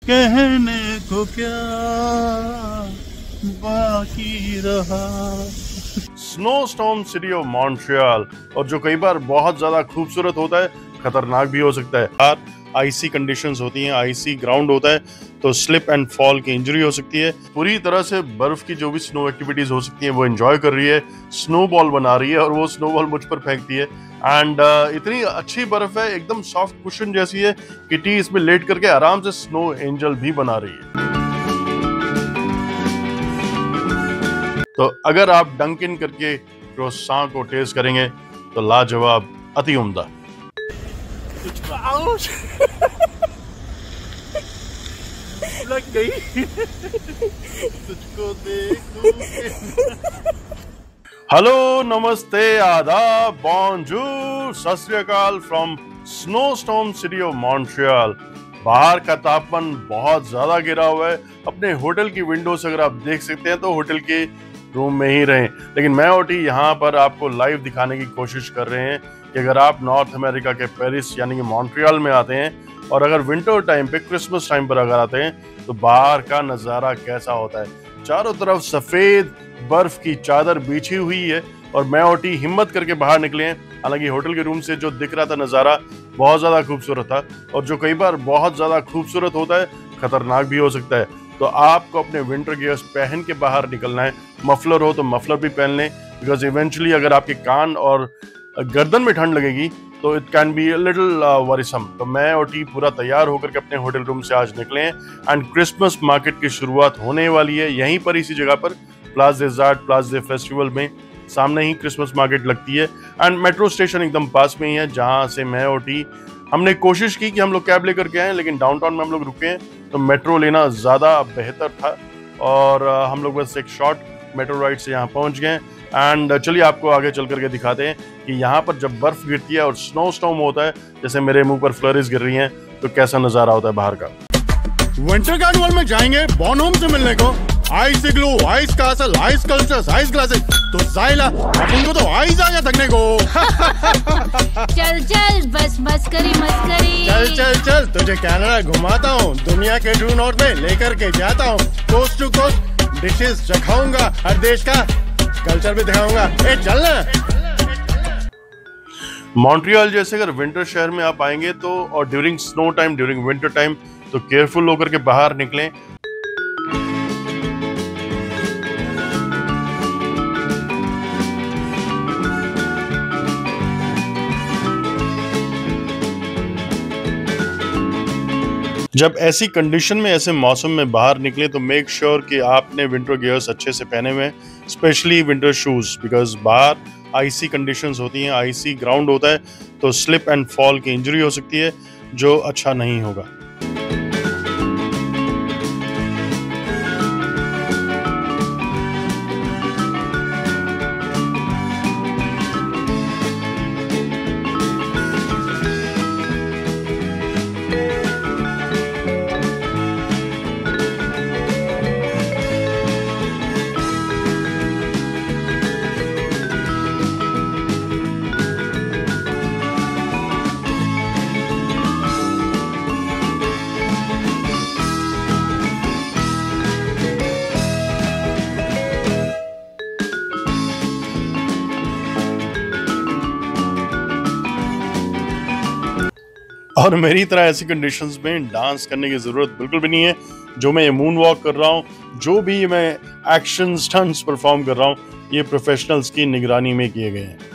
कहने को क्या बाकी रहा। Snow storm city of Montreal, और जो कई बार बहुत ज्यादा खूबसूरत होता है, खतरनाक भी हो सकता है। यार आईसी कंडीशंस होती हैं, आईसी ग्राउंड होता है, तो स्लिप एंड फॉल की इंजरी हो सकती है। पूरी तरह से बर्फ की जो भी स्नो एक्टिविटीज हो सकती हैं वो एंजॉय कर रही है, स्नो बॉल बना रही है और वो स्नो बॉल मुझ पर फेंकती है। एंड इतनी अच्छी बर्फ है, एकदम सॉफ्ट कुशन जैसी है। किटी इसमें लेट करके आराम से स्नो एंजल भी बना रही है। तो अगर आप डंकिन करके क्रोसान को टेस्ट करेंगे तो लाजवाब, अति उम्दा। लग गई। तुझको देखूं। हेलो, नमस्ते, आदाब, बॉन्जूर, सत श्री अकाल from snow storm city of Montreal. बाहर का तापमान बहुत ज्यादा गिरा हुआ है। अपने होटल की विंडो से अगर आप देख सकते हैं तो होटल के रूम में ही रहें, लेकिन मैं ओटी यहाँ पर आपको लाइव दिखाने की कोशिश कर रहे हैं कि अगर आप नॉर्थ अमेरिका के पेरिस यानी कि मॉन्ट्रियल में आते हैं और अगर विंटर टाइम पे, क्रिसमस टाइम पर अगर आते हैं तो बाहर का नज़ारा कैसा होता है। चारों तरफ सफ़ेद बर्फ की चादर बिछी हुई है और मैं ओटी हिम्मत करके बाहर निकले हैं। हालांकि होटल के रूम से जो दिख रहा था नज़ारा बहुत ज़्यादा खूबसूरत था, और जो कई बार बहुत ज़्यादा खूबसूरत होता है, खतरनाक भी हो सकता है। तो आपको अपने विंटर गियर्स पहन के बाहर निकलना है। मफलर हो तो मफलर भी पहन लें, बिकॉज इवेंचुअली अगर आपके कान और गर्दन में ठंड लगेगी तो it can be little worrisome. तो मैं और टी पूरा तैयार होकर के अपने होटल रूम से आज निकले हैं। एंड क्रिसमस मार्केट की शुरुआत होने वाली है यहीं पर, इसी जगह पर, प्लाज़ा ज़ार्ट प्लाज़ा फेस्टिवल में सामने ही क्रिसमस मार्केट लगती है। एंड मेट्रो स्टेशन एकदम पास में ही है, जहाँ से मैं और टी हमने कोशिश की कि हम लोग कैब लेकर के आए, लेकिन डाउनटाउन में हम लोग रुके हैं तो मेट्रो लेना ज़्यादा बेहतर था, और हम लोग बस एक शॉर्ट मेट्रो राइड से यहाँ पहुँच गए। एंड चलिए आपको आगे चल करके दिखाते हैं कि यहाँ पर जब बर्फ़ गिरती है और स्नो स्टॉर्म होता है, जैसे मेरे मुंह पर फ्लरीज गिर रही हैं, तो कैसा नज़ारा होता है बाहर का। विंटर कार्निवल में जाएंगे बॉर्नहोम से मिलने को। Ice igloo, ice castle, ice cultures, ice glasses, तो जाइला अपन को तो आइस आ गया थकने को। चल चल, बस मस्करी मस्करी। चल चल चल, तुझे कनाडा घुमाता हूँ, दुनिया के ट्रू नॉर्थ में लेकर के जाता हूँ। कोस्ट टू कोस्ट डिशेस चखाऊंगा, हर देश का कल्चर भी दिखाऊंगा। ए चल ना। मॉन्ट्रियल जैसे अगर विंटर शहर में आप आएंगे तो, और during snow time, during winter time, तो केयरफुल होकर के बाहर निकलें। जब ऐसी कंडीशन में, ऐसे मौसम में बाहर निकले तो मेक श्योर कि आपने विंटर गियर्स अच्छे से पहने हुए हैं, स्पेशली विंटर शूज़, बिकॉज बाहर आईसी कंडीशंस होती हैं, आईसी ग्राउंड होता है, तो स्लिप एंड फॉल की इंजरी हो सकती है, जो अच्छा नहीं होगा। और मेरी तरह ऐसी कंडीशंस में डांस करने की ज़रूरत बिल्कुल भी नहीं है। जो मैं ये मून वॉक कर रहा हूँ, जो भी मैं एक्शन स्टंट्स परफॉर्म कर रहा हूँ, ये प्रोफेशनल्स की निगरानी में किए गए हैं।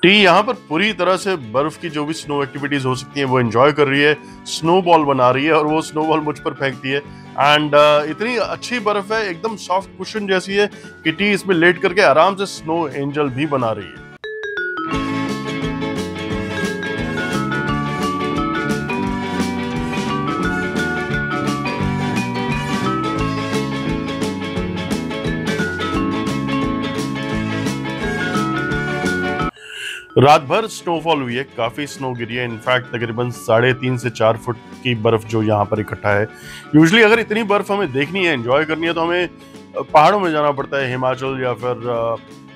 टी यहाँ पर पूरी तरह से बर्फ की जो भी स्नो एक्टिविटीज हो सकती हैं वो एंजॉय कर रही है, स्नो बॉल बना रही है और वो स्नो बॉल मुझ पर फेंकती है। एंड इतनी अच्छी बर्फ है, एकदम सॉफ्ट कुशन जैसी है कि टी इसमें लेट करके आराम से स्नो एंजल भी बना रही है। रात भर स्नोफॉल हुई है, काफी स्नो गिरी है। इनफैक्ट तकरीबन 3.5 से 4 फुट की बर्फ जो यहाँ पर इकट्ठा है। यूजुअली अगर इतनी बर्फ हमें देखनी है, एंजॉय करनी है, तो हमें पहाड़ों में जाना पड़ता है, हिमाचल या फिर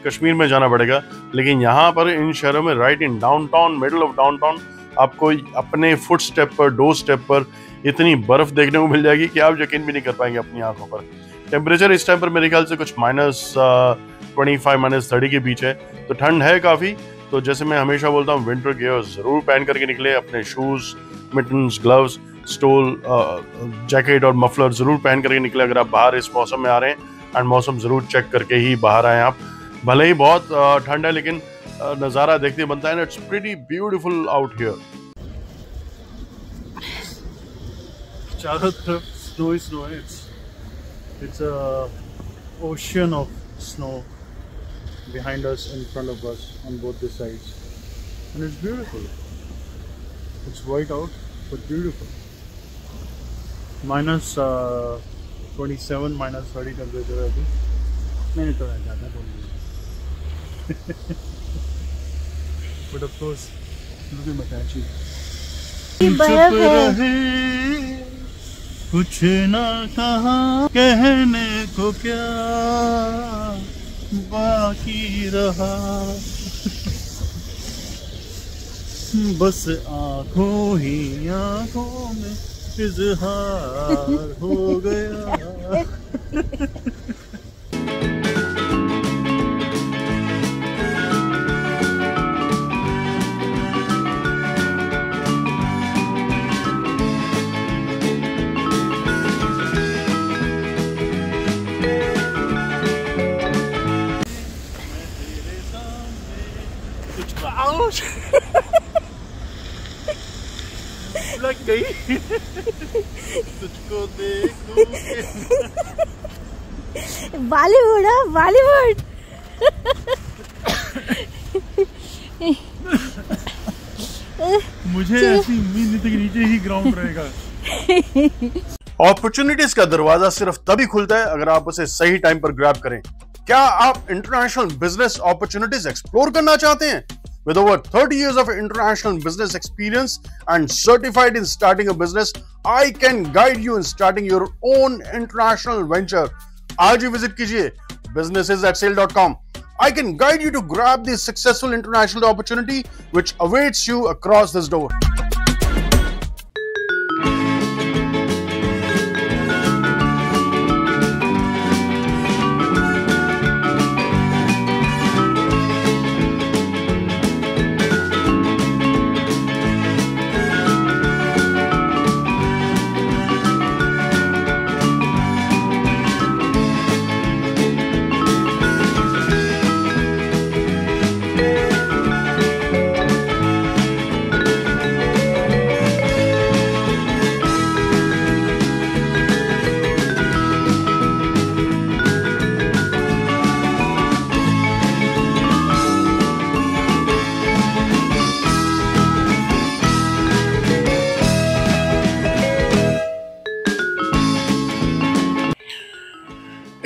कश्मीर में जाना पड़ेगा। लेकिन यहाँ पर इन शहरों में right in downtown, middle of downtown, आपको अपने फुट स्टेप पर, डोर स्टेप पर इतनी बर्फ देखने को मिल जाएगी कि आप यकीन भी नहीं कर पाएंगे अपनी आंखों पर। टेम्परेचर इस टाइम पर मेरे ख्याल से कुछ -25 -30 के बीच है, तो ठंड है काफी। तो जैसे मैं हमेशा बोलता हूँ, विंटर गियर जरूर पहन करके निकले, अपने shoes, mittens, gloves, stole, jacket और मफलर जरूर पहन करके निकले अगर आप बाहर इस मौसम में आ रहे हैं। एंड मौसम जरूर चेक करके ही बाहर आए आप। भले ही बहुत ठंड है, लेकिन नज़ारा देखते बनता है ना। It's pretty beautiful out here. चारों तरफ स्नो ही स्नो है। It's a ocean of snow behind us, in front of us, on both the sides, and it's beautiful. It's white out but beautiful. -27 -30 temperature है अभी। मैंने तो ज़्यादा बोल दिया। But of course, look at my tattoo. चुप रहे, कुछ ना कहा, कहने को क्या बाकी रहा, बस आंखों ही आंखों में इजहार हो गया। लग गई। तुझको देखूं बॉलीवुड है, बॉलीवुड। मुझे ऐसी उम्मीद नहीं थी कि नीचे ही ग्राउंड रहेगा। अपॉर्चुनिटीज का दरवाजा सिर्फ तभी खुलता है अगर आप उसे सही टाइम पर ग्रैब करें। क्या आप इंटरनेशनल बिजनेस अपॉर्चुनिटीज एक्सप्लोर करना चाहते हैं? With over 30 years of international business experience and certified in starting a business, I can guide you in starting your own international venture. आज ही विजिट कीजिए businesses@sale.com. I can guide you to grab the successful international opportunity which awaits you across this door.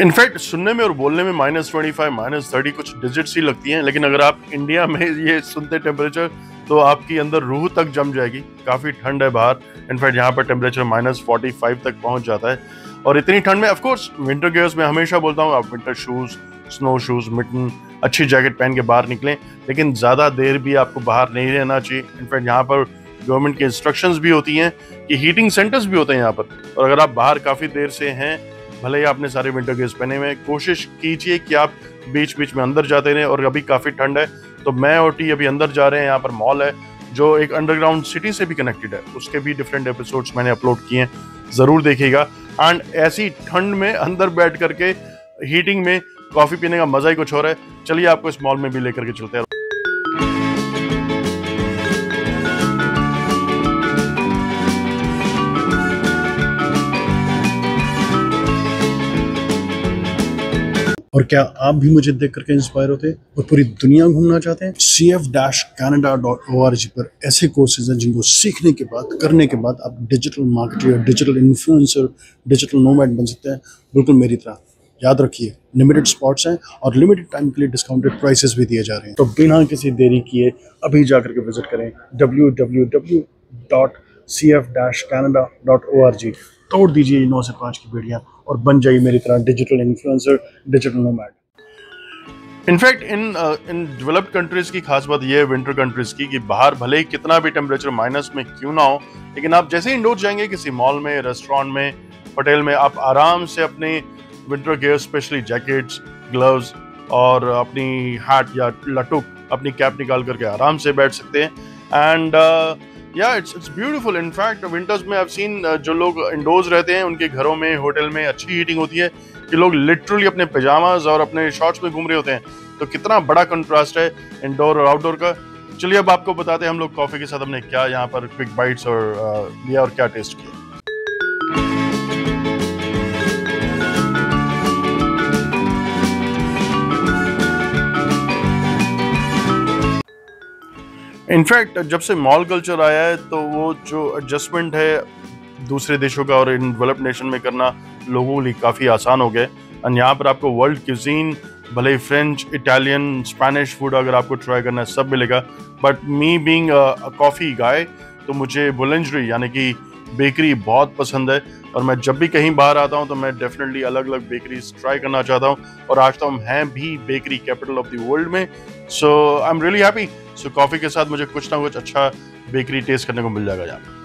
In fact सुनने में और बोलने में -25 -30 कुछ digits ही लगती हैं, लेकिन अगर आप इंडिया में ये सुनते टेम्परेचर तो आपकी अंदर रूह तक जम जाएगी। काफ़ी ठंड है बाहर। इनफैक्ट यहाँ पर टेम्परेचर -45 तक पहुँच जाता है। और इतनी ठंड में ऑफकोर्स विंटर गियर्स में हमेशा बोलता हूँ, आप winter shoes, snow shoes, mitten, अच्छी जैकेट पहन के बाहर निकलें। लेकिन ज़्यादा देर भी आपको बाहर नहीं रहना चाहिए। इनफैक्ट यहाँ पर गवर्नमेंट की इंस्ट्रक्शंस भी होती हैं कि हीटिंग सेंटर्स भी होते हैं यहाँ पर। और अगर आप बाहर काफ़ी देर से हैं, भले ही आपने सारे विंटर गियर्स पहने हुए, कोशिश कीजिए कि आप बीच बीच में अंदर जाते रहें। और अभी काफ़ी ठंड है तो मैं और टी अभी अंदर जा रहे हैं। यहाँ पर मॉल है जो एक अंडरग्राउंड सिटी से भी कनेक्टेड है, उसके भी डिफरेंट एपिसोड्स मैंने अपलोड किए हैं, ज़रूर देखिएगा। एंड ऐसी ठंड में अंदर बैठ करके हीटिंग में कॉफ़ी पीने का मज़ा ही कुछ और है। चलिए आपको इस मॉल में भी लेकर के चलते हैं। और क्या आप भी मुझे देख करके इंस्पायर होते हैं और पूरी दुनिया घूमना चाहते हैं? cf-canada.org पर ऐसे कोर्सेज हैं जिनको सीखने के बाद, करने के बाद आप digital marketer, digital influencer, digital nomad बन सकते हैं, बिल्कुल मेरी तरह। याद रखिए लिमिटेड स्पॉट्स हैं और लिमिटेड टाइम के लिए डिस्काउंटेड प्राइसेस भी दिए जा रहे हैं। तो बिना किसी देरी किए अभी जाकर के विजिट करें www.cf-canada.org। तोड़ दीजिए 9 से 5 की बेड़ियाँ और बन जाइए मेरी तरह digital influencer, digital nomad. In fact in developed countries की खास बात यह है, विंटर कंट्रीज की, कि बाहर भले ही कितना भी टेम्परेचर माइनस में क्यों ना हो, लेकिन आप जैसे ही इंडोर जाएंगे किसी मॉल में, रेस्टोरेंट में, होटल में, आप आराम से अपने winter gear, specially jackets, gloves और अपनी हैट या लटुक, अपनी कैप निकाल करके आराम से बैठ सकते हैं। एंड या इट्स ब्यूटीफुल। इनफैक्ट विंटर्स में आई हैव सीन जो लोग इंडोर्स रहते हैं उनके घरों में, होटल में अच्छी हीटिंग होती है कि लोग लिटरली अपने पजामाज और अपने शॉर्ट्स में घूम रहे होते हैं। तो कितना बड़ा कंट्रास्ट है इंडोर और आउटडोर का। चलिए अब आपको बताते हैं हम लोग कॉफी के साथ हमने क्या यहाँ पर क्विक बाइट्स और लिया और क्या टेस्ट किया। इनफैक्ट जब से मॉल कल्चर आया है तो वो जो एडजस्टमेंट है दूसरे देशों का और इन डेवलप्ड नेशन में करना लोगों के लिए काफ़ी आसान हो गया। और यहाँ पर आपको वर्ल्ड क्यूजीन, भले ही फ्रेंच, इटालियन, स्पेनिश फूड अगर आपको ट्राई करना है सब मिलेगा। But me being a coffee guy, तो मुझे बुलंजरी यानी कि बेकरी बहुत पसंद है और मैं जब भी कहीं बाहर आता हूँ तो मैं डेफिनेटली अलग अलग बेकरीज ट्राई करना चाहता हूँ। और आज तो हम हैं भी bakery capital of the world में, so I am really happy. So coffee के साथ मुझे कुछ ना कुछ अच्छा बेकरी टेस्ट करने को मिल जाएगा यहाँ पर।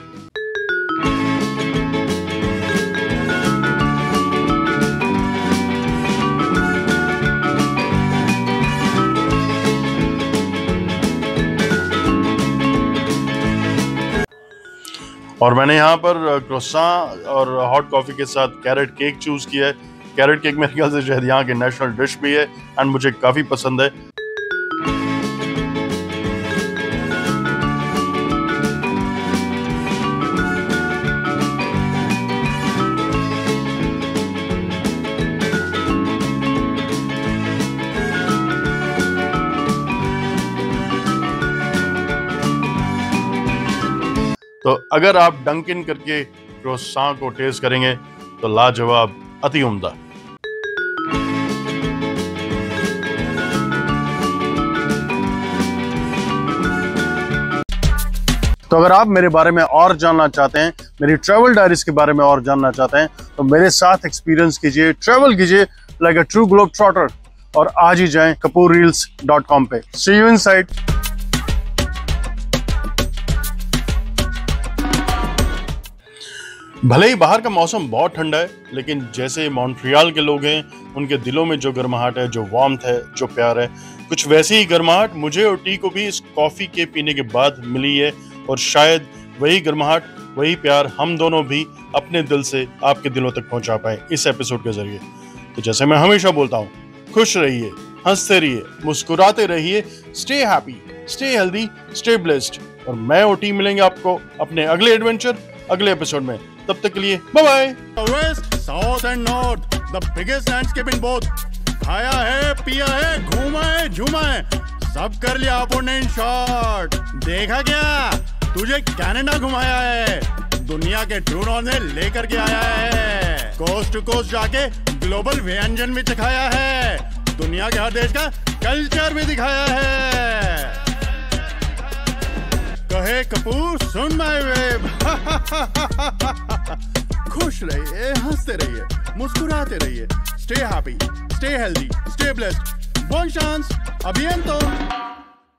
और मैंने यहाँ पर क्रोसान और हॉट कॉफ़ी के साथ कैरेट केक चूज़ किया है। कैरेट केक मेरे ख्याल से शायद यहाँ की नेशनल डिश भी है एंड मुझे काफ़ी पसंद है। तो अगर आप डंकिन करके क्रोसान को टेस्ट करेंगे तो लाजवाब, अति उम्दा। तो अगर आप मेरे बारे में और जानना चाहते हैं, मेरी ट्रैवल डायरीज के बारे में और जानना चाहते हैं, तो मेरे साथ एक्सपीरियंस कीजिए, ट्रैवल कीजिए like a true globe trotter और आज ही जाएं kapoorreels.com पे। सी यू इनसाइड। भले ही बाहर का मौसम बहुत ठंडा है, लेकिन जैसे मॉन्ट्रियल के लोग हैं उनके दिलों में जो गर्माहट है, जो वार्मथ है, जो प्यार है, कुछ वैसी ही गर्माहट मुझे और टी को भी इस कॉफ़ी के पीने के बाद मिली है। और शायद वही गर्माहट, वही प्यार हम दोनों भी अपने दिल से आपके दिलों तक पहुंचा पाए इस एपिसोड के जरिए। तो जैसे मैं हमेशा बोलता हूँ, खुश रहिए, हंसते रहिए, मुस्कुराते रहिए, stay happy, stay healthy, stay blessed. और मैं और टी मिलेंगे आपको अपने अगले एडवेंचर, अगले एपिसोड में। तब तक के लिए bye bye. West, south and north, the biggest landscape in both. खाया है, पिया है, घूमा है, झूमा है, सब कर लिया आपने इन शॉर्ट। देखा क्या, तुझे कनाडा घुमाया है, दुनिया के ट्रू नॉर्थ में लेकर के आया है, कोस्ट टू कोस्ट जाके ग्लोबल व्यंजन भी चखाया है, दुनिया के हर देश का कल्चर भी दिखाया है। कहे कपूर सुन माय वेब। खुश रहिए, हंसते रहिए, मुस्कुराते रहिए, stay happy, stay healthy, stay blessed. Bon chance, अभियंतो।